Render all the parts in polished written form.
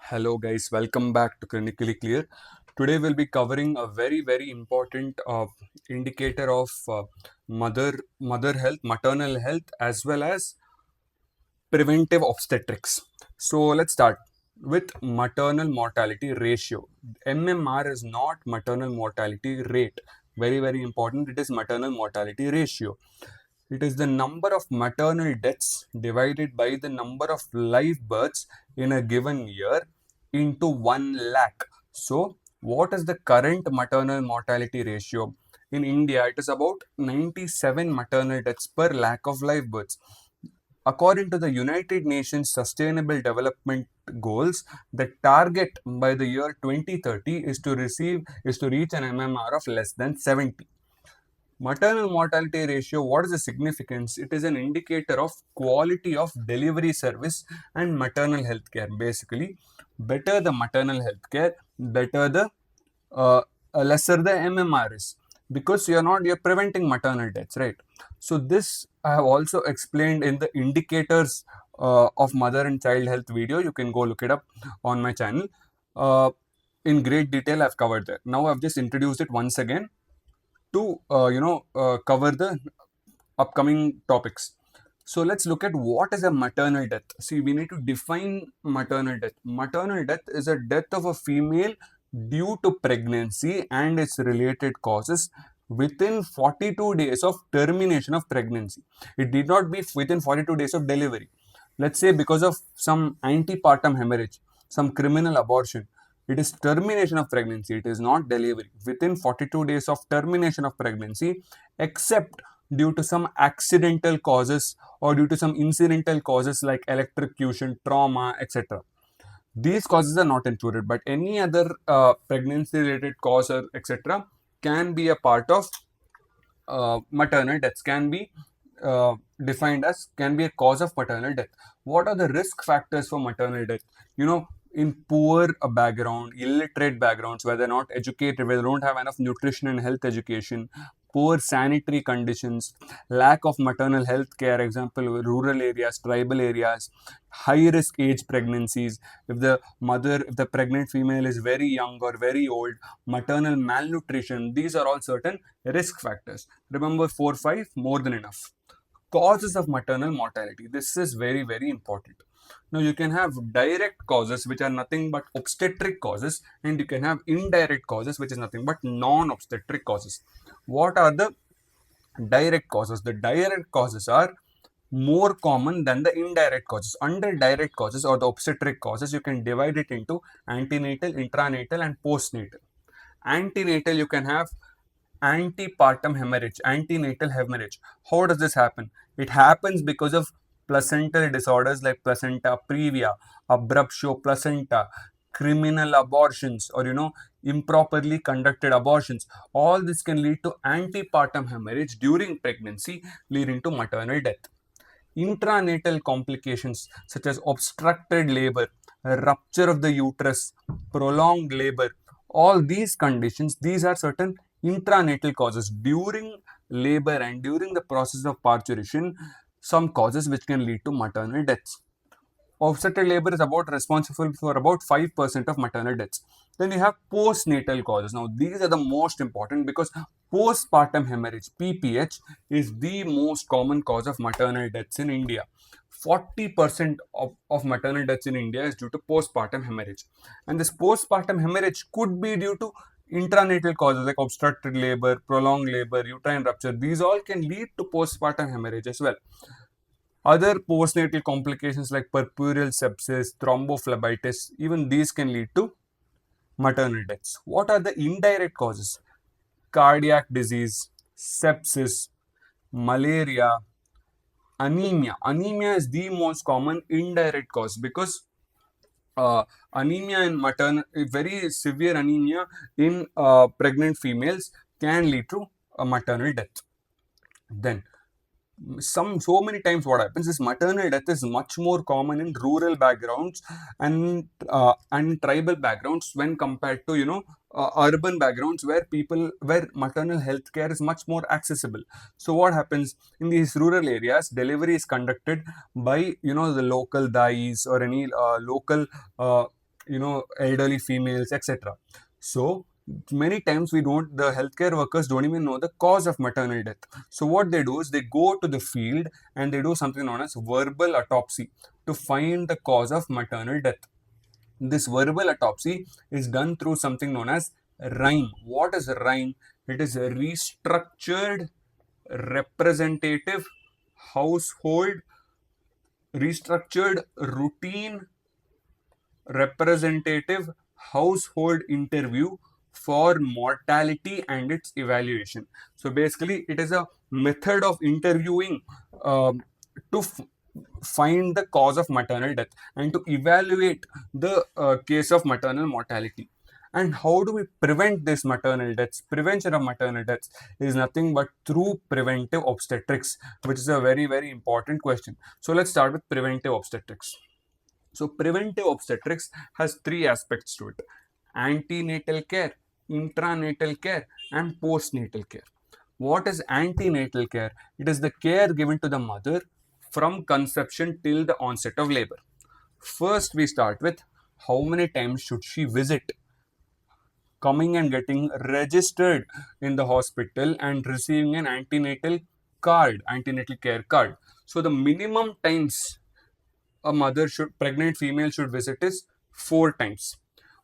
Hello guys, welcome back to Clinically Clear. Today we'll be covering a very important indicator of mother health, maternal health, as well as preventive obstetrics. So let's start with maternal mortality ratio. MMR is not maternal mortality rate. Very important. It is maternal mortality ratio. It is the number of maternal deaths divided by the number of live births in a given year into 1 lakh. So, what is the current maternal mortality ratio? In India, it is about 97 maternal deaths per lakh of live births. According to the United Nations Sustainable Development Goals, the target by the year 2030 is to reach an MMR of less than 70. Maternal mortality ratio, what is the significance? It is an indicator of quality of delivery service and maternal health care. Basically, better the maternal health care, better the lesser the MMR is, because you're preventing maternal deaths, right? So this I have also explained in the indicators of mother and child health video. You can go look it up on my channel. In great detail, I've covered that. Now I've just introduced it once again to cover the upcoming topics. So let's look at what is a maternal death. See, we need to define maternal death. Maternal death is a death of a female due to pregnancy and its related causes within 42 days of termination of pregnancy. It did not be within 42 days of delivery. Let's say because of some antepartum hemorrhage, some criminal abortion, it is termination of pregnancy. It is not delivery. Within 42 days of termination of pregnancy, except due to some accidental causes or due to some incidental causes like electrocution, trauma, etc. These causes are not included, but any other pregnancy related cause or etc. can be a part of maternal deaths, can be defined as can be a cause of maternal death. What are the risk factors for maternal death? In poor background, illiterate backgrounds, where they're not educated, where they don't have enough nutrition and health education, poor sanitary conditions, lack of maternal health care, example, rural areas, tribal areas, high risk age pregnancies. If the pregnant female is very young or very old, maternal malnutrition, these are all certain risk factors. Remember 4, 5, more than enough. Causes of maternal mortality. This is very important. Now you can have direct causes, which are nothing but obstetric causes, and you can have indirect causes, which is nothing but non-obstetric causes. What are the direct causes? The direct causes are more common than the indirect causes. Under direct causes or the obstetric causes, you can divide it into antenatal, intranatal, and postnatal. Antenatal, you can have antepartum hemorrhage, antenatal hemorrhage. How does this happen? It happens because of placental disorders like placenta previa, abruptio placenta, criminal abortions, or improperly conducted abortions. All this can lead to antepartum hemorrhage during pregnancy, leading to maternal death. Intranatal complications such as obstructed labor, rupture of the uterus, prolonged labor, all these conditions, these are certain intranatal causes. During labor and during the process of parturition, some causes which can lead to maternal deaths. Obstetric labor is responsible for about 5% of maternal deaths. Then you have postnatal causes. Now, these are the most important because postpartum hemorrhage, PPH, is the most common cause of maternal deaths in India. 40% of maternal deaths in India is due to postpartum hemorrhage. And this postpartum hemorrhage could be due to intranatal causes like obstructed labor, prolonged labor, uterine rupture. These all can lead to postpartum hemorrhage as well. Other postnatal complications like puerperal sepsis, thrombophlebitis, even these can lead to maternal deaths. What are the indirect causes? Cardiac disease, sepsis, malaria, anemia. Anemia is the most common indirect cause because anemia in very severe anemia in pregnant females can lead to a maternal death. Then so many times what happens is maternal death is much more common in rural backgrounds and tribal backgrounds when compared to urban backgrounds where maternal health care is much more accessible. So what happens in these rural areas? Delivery is conducted by the local dais or any local elderly females, etc. So many times the healthcare workers don't even know the cause of maternal death. So what they do is they go to the field and they do something known as verbal autopsy to find the cause of maternal death. This verbal autopsy is done through something known as rhyme. What is rhyme? It is a restructured representative household restructured routine representative household interview for mortality and its evaluation. So basically, it is a method of interviewing to find the cause of maternal death and to evaluate the case of maternal mortality. And how do we prevent this maternal deaths? Prevention of maternal deaths is nothing but through preventive obstetrics, which is a very, very important question. So let's start with preventive obstetrics. So preventive obstetrics has three aspects to it: antenatal care, intranatal care, and postnatal care. What is antenatal care? It is the care given to the mother from conception till the onset of labor. First, we start with how many times should she visit, coming and getting registered in the hospital and receiving an antenatal card, antenatal care card. So the minimum times pregnant female should visit is 4 times.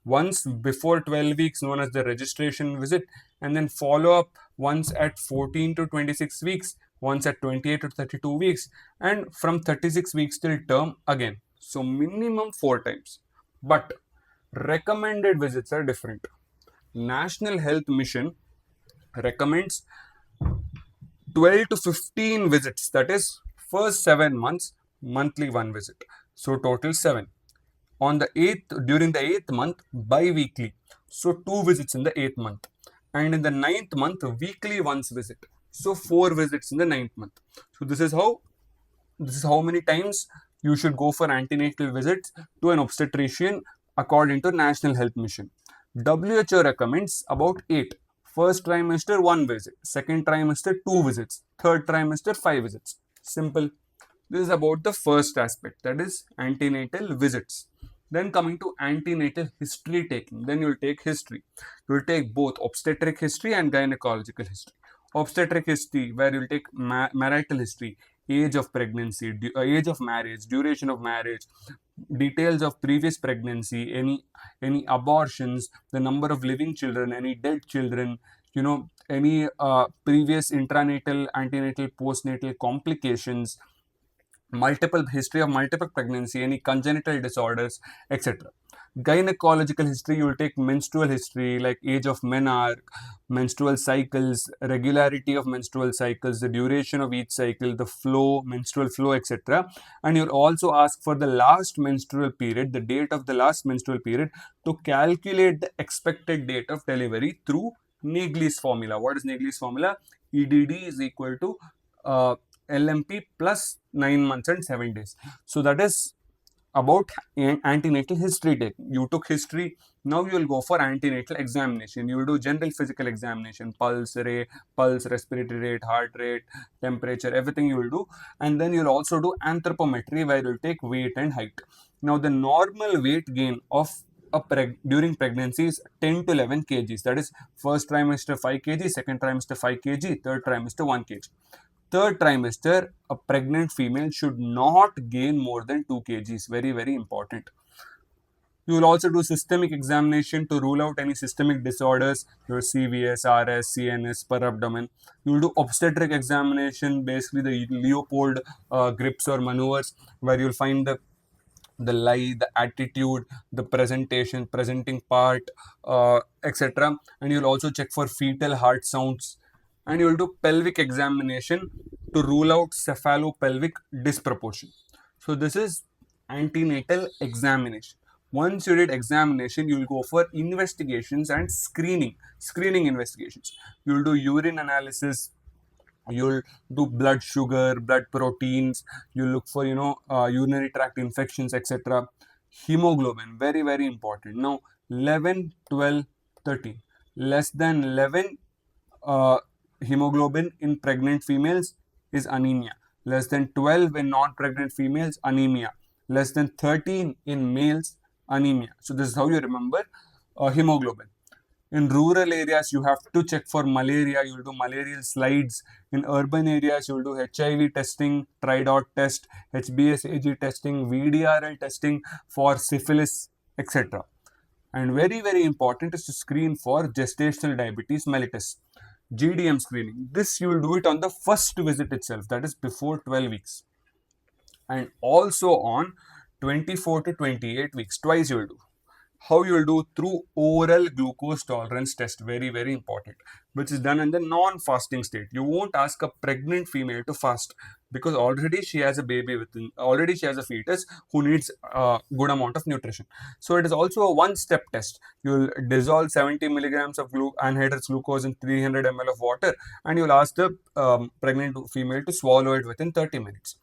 Once before 12 weeks, known as the registration visit, and then follow up once at 14 to 26 weeks, once at 28 to 32 weeks, and from 36 weeks till term again. So minimum 4 times. But recommended visits are different. National Health Mission recommends 12 to 15 visits, that is, first 7 months, monthly one visit. So total 7. During the 8th month, bi-weekly. So 2 visits in the 8th month. And in the 9th month, weekly once visit. So 4 visits in the 9th month. So this is how many times you should go for antenatal visits to an obstetrician according to National Health Mission. WHO recommends about 8. First trimester 1 visit, second trimester 2 visits, third trimester 5 visits. Simple. This is about the first aspect, that is antenatal visits. Then coming to antenatal history taking, then you'll take history. You'll take both obstetric history and gynecological history. Obstetric history, where you'll take marital history, age of pregnancy, age of marriage, duration of marriage, details of previous pregnancy, any abortions, the number of living children, any dead children, any previous intranatal, antenatal, postnatal complications, history of multiple pregnancy, any congenital disorders, etc. Gynecological history, you will take menstrual history like age of menarche, menstrual cycles, regularity of menstrual cycles, the duration of each cycle, the flow, menstrual flow, etc. And you'll also ask for the last menstrual period, the date of the last menstrual period, to calculate the expected date of delivery through Naegeli's formula. What is Naegeli's formula? EDD is equal to LMP plus 9 months and 7 days. So that is about antenatal history taking. You took history, now you will go for antenatal examination. You will do general physical examination, pulse, respiratory rate, heart rate, temperature, everything you will do. And then you will also do anthropometry, where you will take weight and height. Now the normal weight gain of during pregnancy is 10 to 11 kgs. That is, first trimester 5 kg, second trimester 5 kg, third trimester 1 kg. Third trimester, a pregnant female should not gain more than 2 kgs. Very, very important. You will also do systemic examination to rule out any systemic disorders, your CVS, RS, CNS, per abdomen. You will do obstetric examination, basically the Leopold grips or maneuvers, where you will find the lie, the attitude, the presenting part, etc. And you'll also check for fetal heart sounds. And you'll do pelvic examination to rule out cephalopelvic disproportion. So this is antenatal examination. Once you did examination, you will go for investigations and screening investigations. You will do urine analysis, you'll do blood sugar, blood proteins, you look for urinary tract infections, etc. Hemoglobin, very, very important. Now 11, 12, 13, less than 11 hemoglobin in pregnant females is anemia. Less than 12 in non-pregnant females, anemia. Less than 13 in males, anemia. So this is how you remember hemoglobin. In rural areas, you have to check for malaria. You will do malarial slides. In urban areas, you will do HIV testing, TriDot test, HBsAg testing, VDRL testing for syphilis, etc. And very, very important is to screen for gestational diabetes mellitus. GDM screening. This you will do it on the first visit itself, that is before 12 weeks. And also on 24 to 28 weeks, twice you will do. How you will do? Through oral glucose tolerance test, very, very important, which is done in the non-fasting state. You won't ask a pregnant female to fast because already she has a baby within, already she has a fetus who needs a good amount of nutrition. So it is also a one-step test. You will dissolve 70 milligrams of anhydrous glucose in 300 ml of water, and you will ask the pregnant female to swallow it within 30 minutes.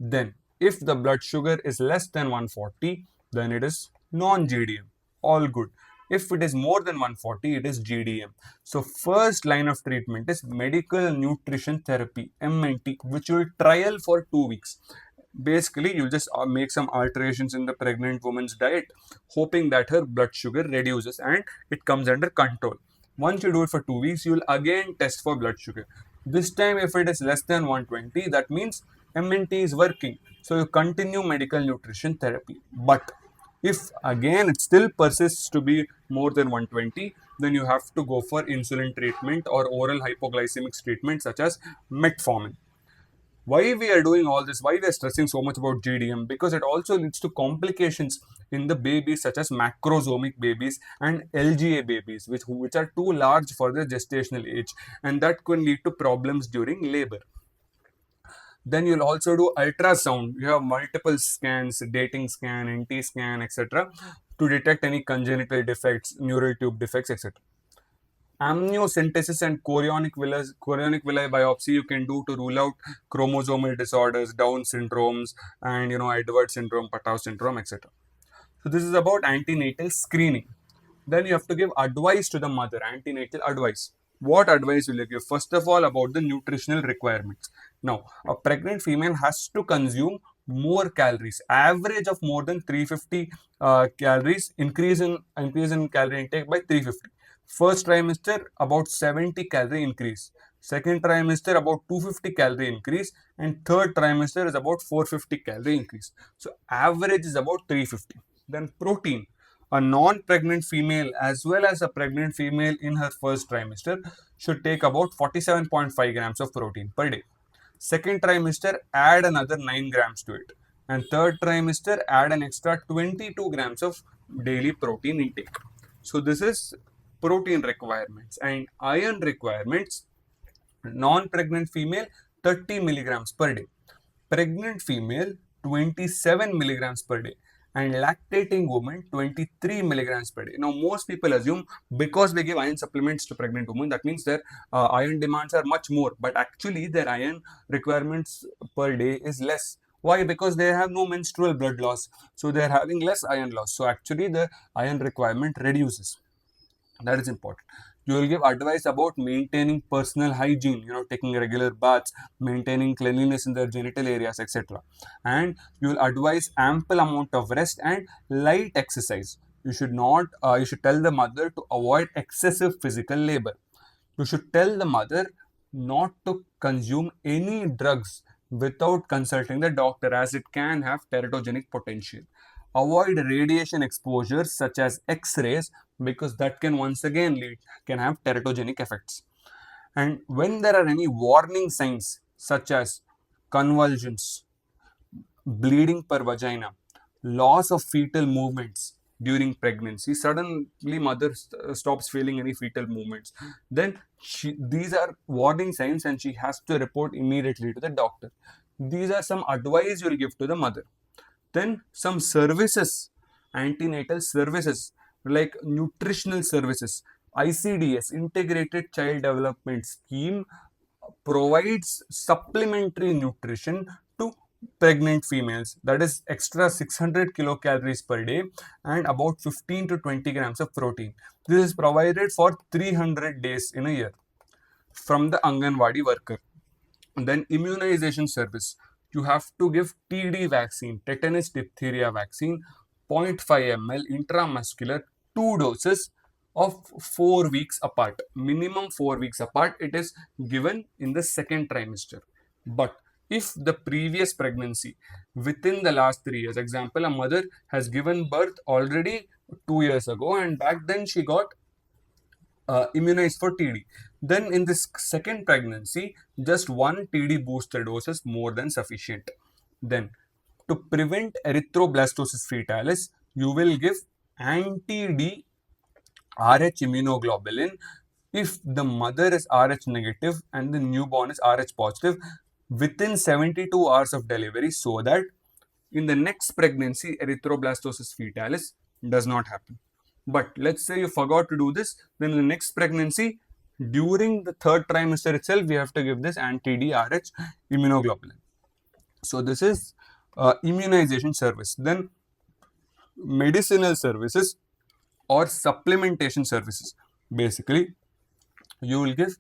Then if the blood sugar is less than 140, then it is non-GDM. All good. If it is more than 140, it is GDM. So first line of treatment is medical nutrition therapy, MNT, which you will trial for 2 weeks. Basically, you'll just make some alterations in the pregnant woman's diet, hoping that her blood sugar reduces and it comes under control. Once you do it for 2 weeks, you will again test for blood sugar. This time, if it is less than 120, that means MNT is working. So you continue medical nutrition therapy. But if again it still persists to be more than 120, then you have to go for insulin treatment or oral hypoglycemic treatment such as metformin. Why we are doing all this? Why we are stressing so much about GDM? Because it also leads to complications in the babies such as macrosomic babies and LGA babies, which are too large for their gestational age, and that can lead to problems during labor. Then you'll also do ultrasound. You have multiple scans, dating scan, NT scan, etc. to detect any congenital defects, neural tube defects, etc. Amniocentesis and chorionic villi biopsy you can do to rule out chromosomal disorders, Down syndromes, and Edward syndrome, Patau syndrome, etc. So this is about antenatal screening. Then you have to give advice to the mother, antenatal advice. What advice will you give? First of all, about the nutritional requirements. Now, a pregnant female has to consume more calories, average of more than 350 calories, increase in calorie intake by 350. First trimester, about 70 calorie increase. Second trimester, about 250 calorie increase. And third trimester is about 450 calorie increase. So, average is about 350. Then protein. A non-pregnant female as well as a pregnant female in her first trimester should take about 47.5 grams of protein per day. Second trimester, add another 9 grams to it. And third trimester, add an extra 22 grams of daily protein intake. So this is protein requirements. And iron requirements, non-pregnant female 30 milligrams per day. Pregnant female 27 milligrams per day. And lactating woman 23 milligrams per day. Now most people assume because they give iron supplements to pregnant women, that means their iron demands are much more, but actually their iron requirements per day is less. Why? Because they have no menstrual blood loss, so they are having less iron loss. So actually the iron requirement reduces. That is important. You will give advice about maintaining personal hygiene, taking regular baths, maintaining cleanliness in their genital areas, etc. And you will advise ample amount of rest and light exercise. You should not, you should tell the mother to avoid excessive physical labor. You should tell the mother not to consume any drugs without consulting the doctor, as it can have teratogenic potential. Avoid radiation exposures such as X-rays, because that can once again can have teratogenic effects. And when there are any warning signs such as convulsions, bleeding per vagina, loss of fetal movements during pregnancy, suddenly mother stops feeling any fetal movements, then these are warning signs and she has to report immediately to the doctor. These are some advice you will give to the mother. Then some services, antenatal services like nutritional services. ICDS, Integrated Child Development Scheme, provides supplementary nutrition to pregnant females, that is extra 600 kilocalories per day and about 15 to 20 grams of protein. This is provided for 300 days in a year from the Anganwadi worker. And then immunization service. You have to give TD vaccine, tetanus diphtheria vaccine, 0.5 ml intramuscular, 2 doses of 4 weeks apart, minimum 4 weeks apart. It is given in the second trimester. But if the previous pregnancy within the last 3 years, example, a mother has given birth already 2 years ago and back then she got immunized for TD, then in this second pregnancy just one TD booster dose is more than sufficient. Then to prevent erythroblastosis fetalis, you will give anti-D Rh immunoglobulin if the mother is Rh negative and the newborn is Rh positive within 72 hours of delivery, so that in the next pregnancy erythroblastosis fetalis does not happen. But let's say you forgot to do this, then in the next pregnancy during the third trimester itself we have to give this anti-D Rh immunoglobulin. So this is immunization service. Then medicinal services or supplementation services. Basically, you will give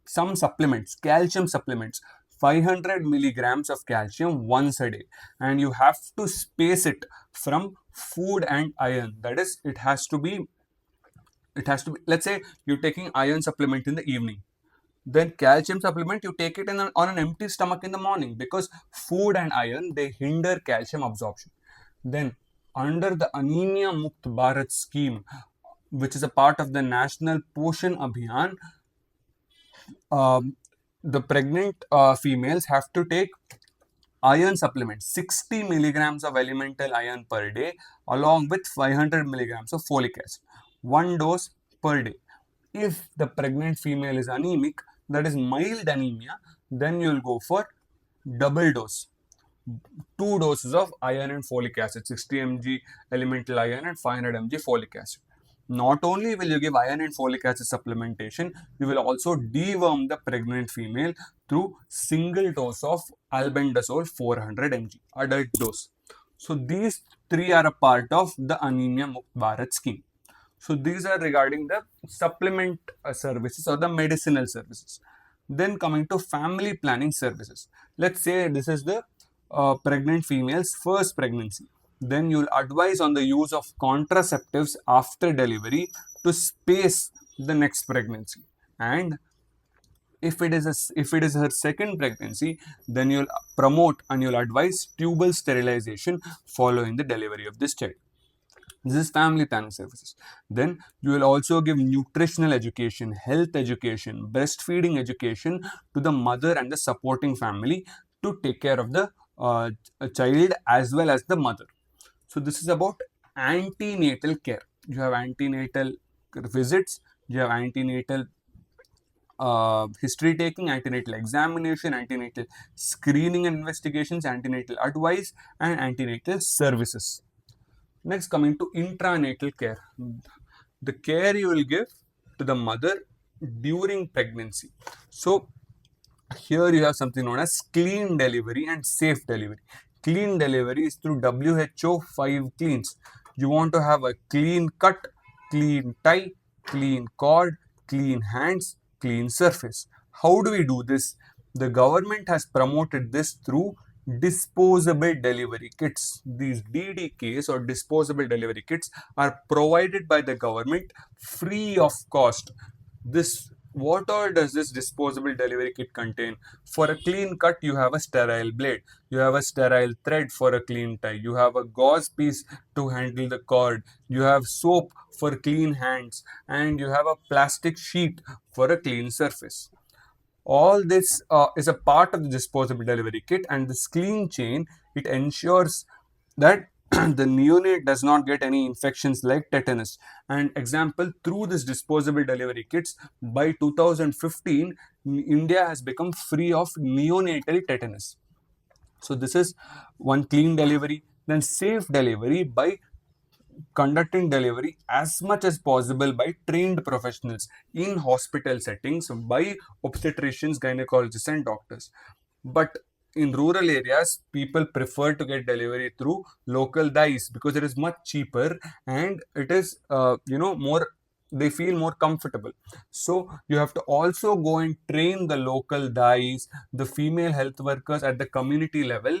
some supplements, calcium supplements, 500 milligrams of calcium once a day, and you have to space it from food and iron. That is, it has to be. Let's say you're taking iron supplement in the evening, then calcium supplement you take it on an empty stomach in the morning, because food and iron, they hinder calcium absorption. Then under the Anemia Mukt Bharat scheme, which is a part of the National Poshan Abhiyan, the pregnant females have to take iron supplements, 60 milligrams of elemental iron per day along with 500 milligrams of folic acid, 1 dose per day. If the pregnant female is anemic, that is mild anemia, then you will go for double dose, 2 doses of iron and folic acid, 60 mg elemental iron and 500 mg folic acid. Not only will you give iron and folic acid supplementation, you will also deworm the pregnant female through single dose of albendazole 400 mg, adult dose. So these three are a part of the Anemia Mukt Bharat scheme. So these are regarding the supplement services or the medicinal services. Then coming to family planning services. Let's say this is the pregnant female's first pregnancy. Then you'll advise on the use of contraceptives after delivery to space the next pregnancy. And if it is her second pregnancy, then you'll promote and you'll advise tubal sterilization following the delivery of this child. This is family planning services. Then you will also give nutritional education, health education, breastfeeding education to the mother and the supporting family to take care of the child as well as the mother. So this is about antenatal care. You have antenatal visits, you have antenatal history taking, antenatal examination, antenatal screening and investigations, antenatal advice, and antenatal services. Next, coming to intranatal care, the care you will give to the mother during pregnancy. So here you have something known as clean delivery and safe delivery. Clean delivery is through WHO 5 cleans. You want to have a clean cut, clean tie, clean cord, clean hands, clean surface. How do we do this? The government has promoted this through disposable delivery kits. These DDKs or disposable delivery kits are provided by the government free of cost. What all does this disposable delivery kit contain? For a clean cut, you have a sterile blade, you have a sterile thread for a clean tie, you have a gauze piece to handle the cord, you have soap for clean hands, and you have a plastic sheet for a clean surface. All this is a part of the disposable delivery kit, and this clean chain, it ensures that the neonate does not get any infections like tetanus. And example, through this disposable delivery kits, by 2015, India has become free of neonatal tetanus. So this is one clean delivery. Then safe delivery, by conducting delivery as much as possible by trained professionals in hospital settings by obstetricians, gynecologists, and doctors. But in rural areas, people prefer to get delivery through local dyes because it is much cheaper and it is more, they feel more comfortable. So you have to also go and train the local dyes, the female health workers at the community level,